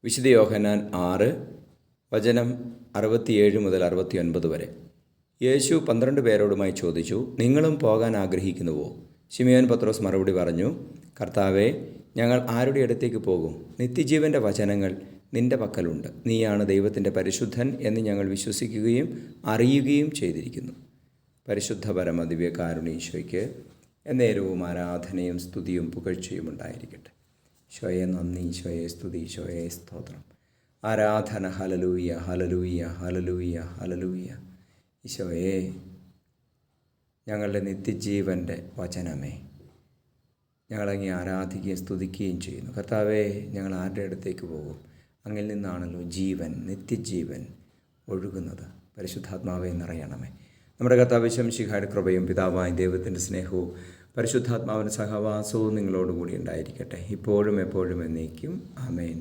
വിശുദ്ധ യോഹന്നാൻ 6 വചനം 67 മുതൽ 69 വരെ. യേശു 12 പേരോടുമായി ചോദിച്ചു, നിങ്ങളും പോകാൻ ആഗ്രഹിക്കുന്നുവോ? ശിമയോൻ പത്രോസ് മറുപടി പറഞ്ഞു, കർത്താവേ, ഞങ്ങൾ ആരുടെ അടുത്തേക്ക് പോകും? നിത്യജീവൻ്റെ വചനങ്ങൾ നിൻ്റെ പക്കലുണ്ട്. നീയാണ് ദൈവത്തിൻ്റെ പരിശുദ്ധൻ എന്ന് ഞങ്ങൾ വിശ്വസിക്കുകയും അറിയുകയും ചെയ്തിരിക്കുന്നു. പരിശുദ്ധ പരമ ദിവ്യകാരുണ്യ എന്നേരവും ആരാധനയും സ്തുതിയും പുകഴ്ചയും ഉണ്ടായിരിക്കട്ടെ. ഈശോയെ നന്ദി, ഈശോയെ സ്തുതി, ഈശോയെ സ്തോത്രം. ആരാധന. Hallelujah, hallelujah, hallelujah, hallelujah. ഈശോയെ, ഞങ്ങളുടെ നിത്യജീവൻ്റെ വചനമേ, ഞങ്ങളങ്ങേ ആരാധിക്കുകയും സ്തുതിക്കുകയും ചെയ്യുന്നു. കർത്താവേ, ഞങ്ങൾ ആരുടെ അടുത്തേക്ക് പോകും? അങ്ങിൽ നിന്നാണല്ലോ ജീവൻ, നിത്യജീവൻ ഒഴുകുന്നത്. പരിശുദ്ധാത്മാവെ നിറയണമേ. നമ്മുടെ കർത്താവ് ശംശിഹായുടെ കൃപയും പിതാവായ ദൈവത്തിൻ്റെ സ്നേഹവും പരിശുദ്ധാത്മാവിൻ്റെ സഹവാസവും നിങ്ങളോടുകൂടി ഉണ്ടായിരിക്കട്ടെ, ഇപ്പോഴും എപ്പോഴും എന്നേക്കും. ആമേൻ.